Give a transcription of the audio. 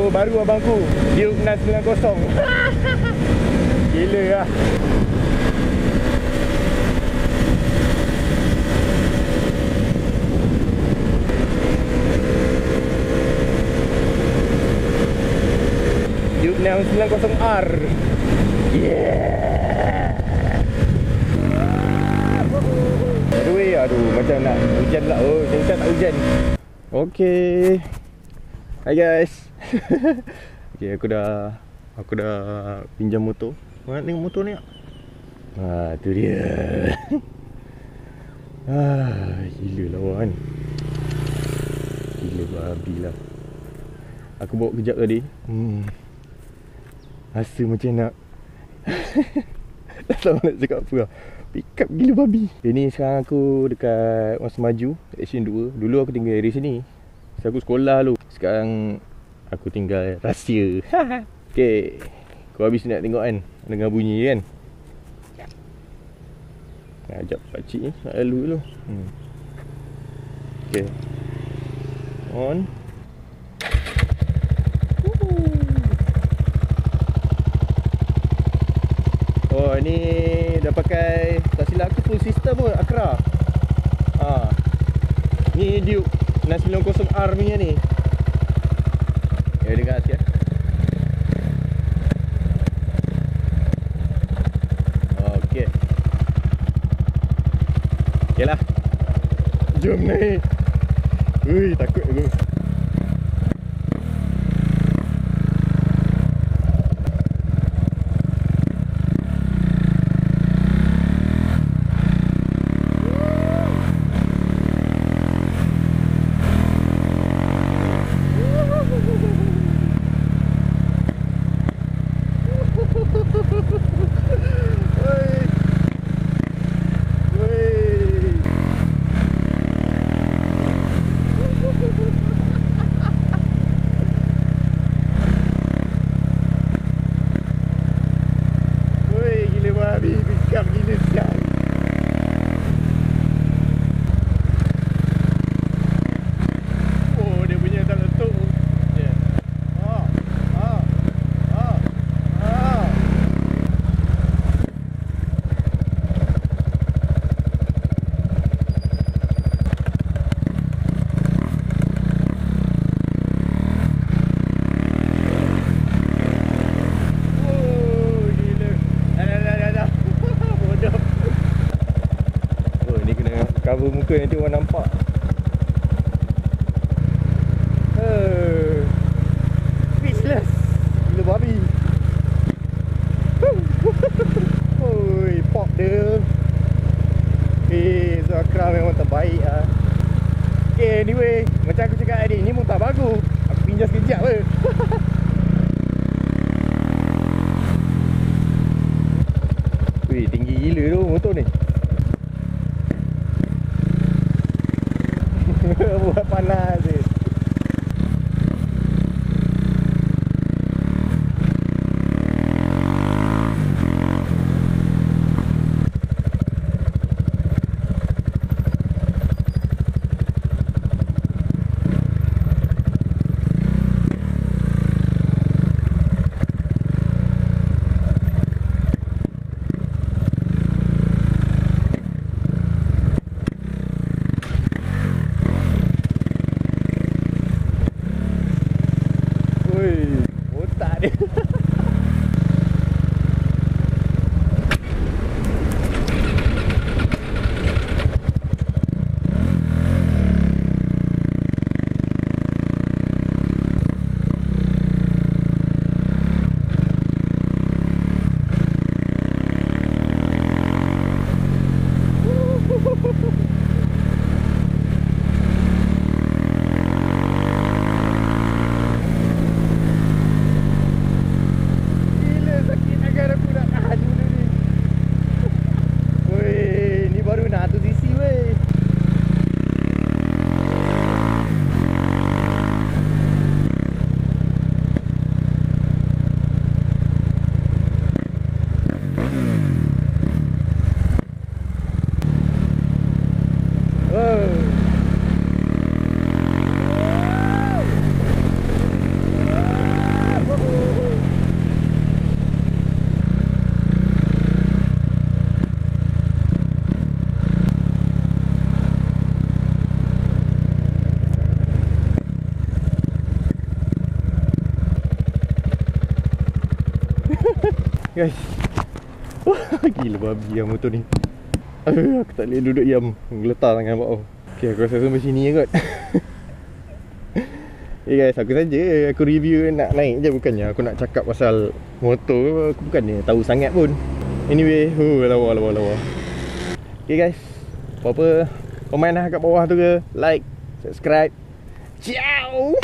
baru abangku, Duke 690. Gila lah. Duke 690R. Yeah. Aduh, macam nak hujan pula. Oh, macam tak hujan. Okay. Hai guys. Okay, aku dah pinjam motor. Kau nak tengok motor ni tak? Tu dia. Gila lawan. Gila babi lah. Aku bawa kejap tadi. Rasa macam nak tak tahu nak cakap apa lah. Pick up gila babi. Ini sekarang aku dekat Mas Maju, Action 2. Dulu aku tinggal di sini. Aku sekolah dulu. Sekarang aku tinggal rahsia. Okay, kau habis nak tengok kan, dengar bunyi kan. Ajak pakcik ni nak lalu dulu. Okay, on. Oh, ni dah pakai, tak silap aku full system pun, Acra. Ni Duke 690R punya ni. Dengar sikit. Okey. Okeylah. Jom naik. Ui, takut aku. Cover muka nanti orang nampak. Speechless. Gila babi. Oi, pop dia. So Acra memang terbaik lah. Okay, anyway, macam aku cakap tadi, ni motor bagus. Aku pinjam sekejap je. Weh, tinggi gila tu motor ni. Buat panas je. Otak dia. guys. Wah, gila babi yang motor ni. Aku tak boleh duduk diam, geletar tangan bawah. Okay, aku rasa sampai sini je kot. Guys, aku saja aku review nak naik je, bukannya aku nak cakap pasal motor. Aku bukannya tahu sangat pun. Anyway, lawa. Okay guys, apa-apa komen lah kat bawah tu ke, like, subscribe. Ciao.